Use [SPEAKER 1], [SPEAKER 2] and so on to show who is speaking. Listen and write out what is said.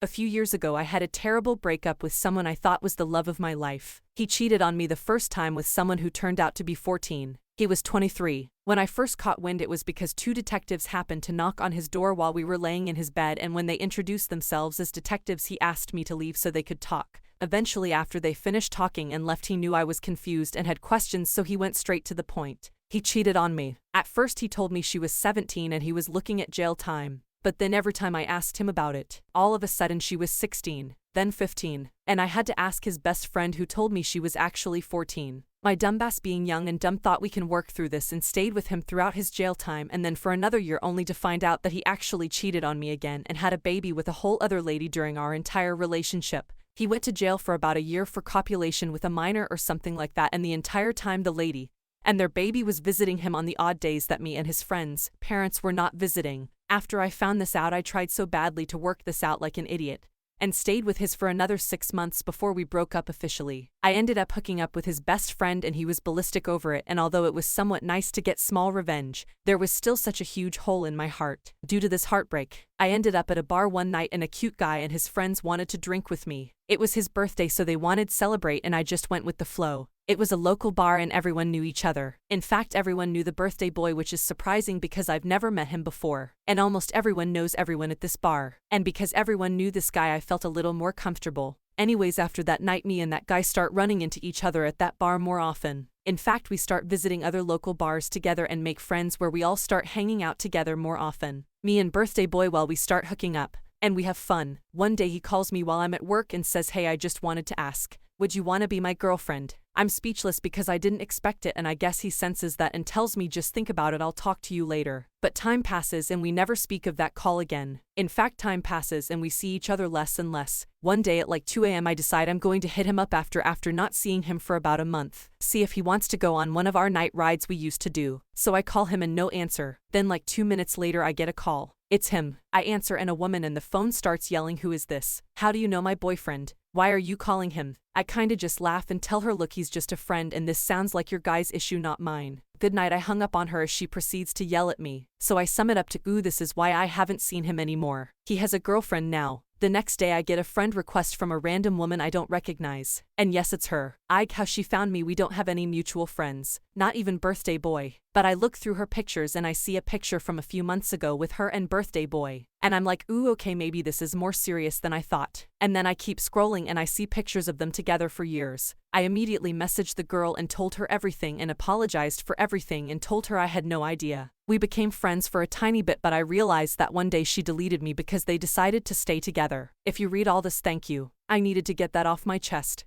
[SPEAKER 1] A few years ago I had a terrible breakup with someone I thought was the love of my life. He cheated on me the first time with someone who turned out to be 14. He was 23. When I first caught wind, it was because two detectives happened to knock on his door while we were laying in his bed, and when they introduced themselves as detectives he asked me to leave so they could talk. Eventually, after they finished talking and left, he knew I was confused and had questions, so he went straight to the point. He cheated on me. At first he told me she was 17 and he was looking at jail time. But then every time I asked him about it, all of a sudden she was 16, then 15, and I had to ask his best friend who told me she was actually 14. My dumbass, being young and dumb, thought we can work through this and stayed with him throughout his jail time, and then for another year, only to find out that he actually cheated on me again and had a baby with a whole other lady during our entire relationship. He went to jail for about a year for copulation with a minor or something like that, and the entire time the lady and their baby was visiting him on the odd days that me and his friends' parents were not visiting. After I found this out, I tried so badly to work this out like an idiot, and stayed with his for another 6 months before we broke up officially. I ended up hooking up with his best friend and he was ballistic over it, and although it was somewhat nice to get small revenge, there was still such a huge hole in my heart. Due to this heartbreak, I ended up at a bar one night and a cute guy and his friends wanted to drink with me. It was his birthday, so they wanted to celebrate, and I just went with the flow. It was a local bar and everyone knew each other. In fact, everyone knew the birthday boy, which is surprising because I've never met him before. And almost everyone knows everyone at this bar. And because everyone knew this guy, I felt a little more comfortable. Anyways, after that night, me and that guy start running into each other at that bar more often. In fact, we start visiting other local bars together and make friends where we all start hanging out together more often. Me and birthday boy, while we start hooking up. And we have fun. One day he calls me while I'm at work and says, "Hey, I just wanted to ask, would you want to be my girlfriend?" I'm speechless because I didn't expect it, and I guess he senses that and tells me, "Just think about it, I'll talk to you later." But time passes and we never speak of that call again. In fact, time passes and we see each other less and less. One day at like 2 a.m. I decide I'm going to hit him up after not seeing him for about a month. See if he wants to go on one of our night rides we used to do. So I call him and no answer. Then like 2 minutes later I get a call. It's him. I answer and a woman, and the phone starts yelling, "Who is this? How do you know my boyfriend? Why are you calling him?" I kinda just laugh and tell her, "Look, he's just a friend and this sounds like your guy's issue, not mine." Good night. I hung up on her as she proceeds to yell at me. So I sum it up to, "Ooh, this is why I haven't seen him anymore. He has a girlfriend now." The next day I get a friend request from a random woman I don't recognize. And yes, it's her. How she found me, we don't have any mutual friends. Not even birthday boy. But I look through her pictures and I see a picture from a few months ago with her and birthday boy. And I'm like, ooh, okay, maybe this is more serious than I thought. And then I keep scrolling and I see pictures of them together for years. I immediately messaged the girl and told her everything and apologized for everything and told her I had no idea. We became friends for a tiny bit, but I realized that one day she deleted me because they decided to stay together. If you read all this, thank you. I needed to get that off my chest.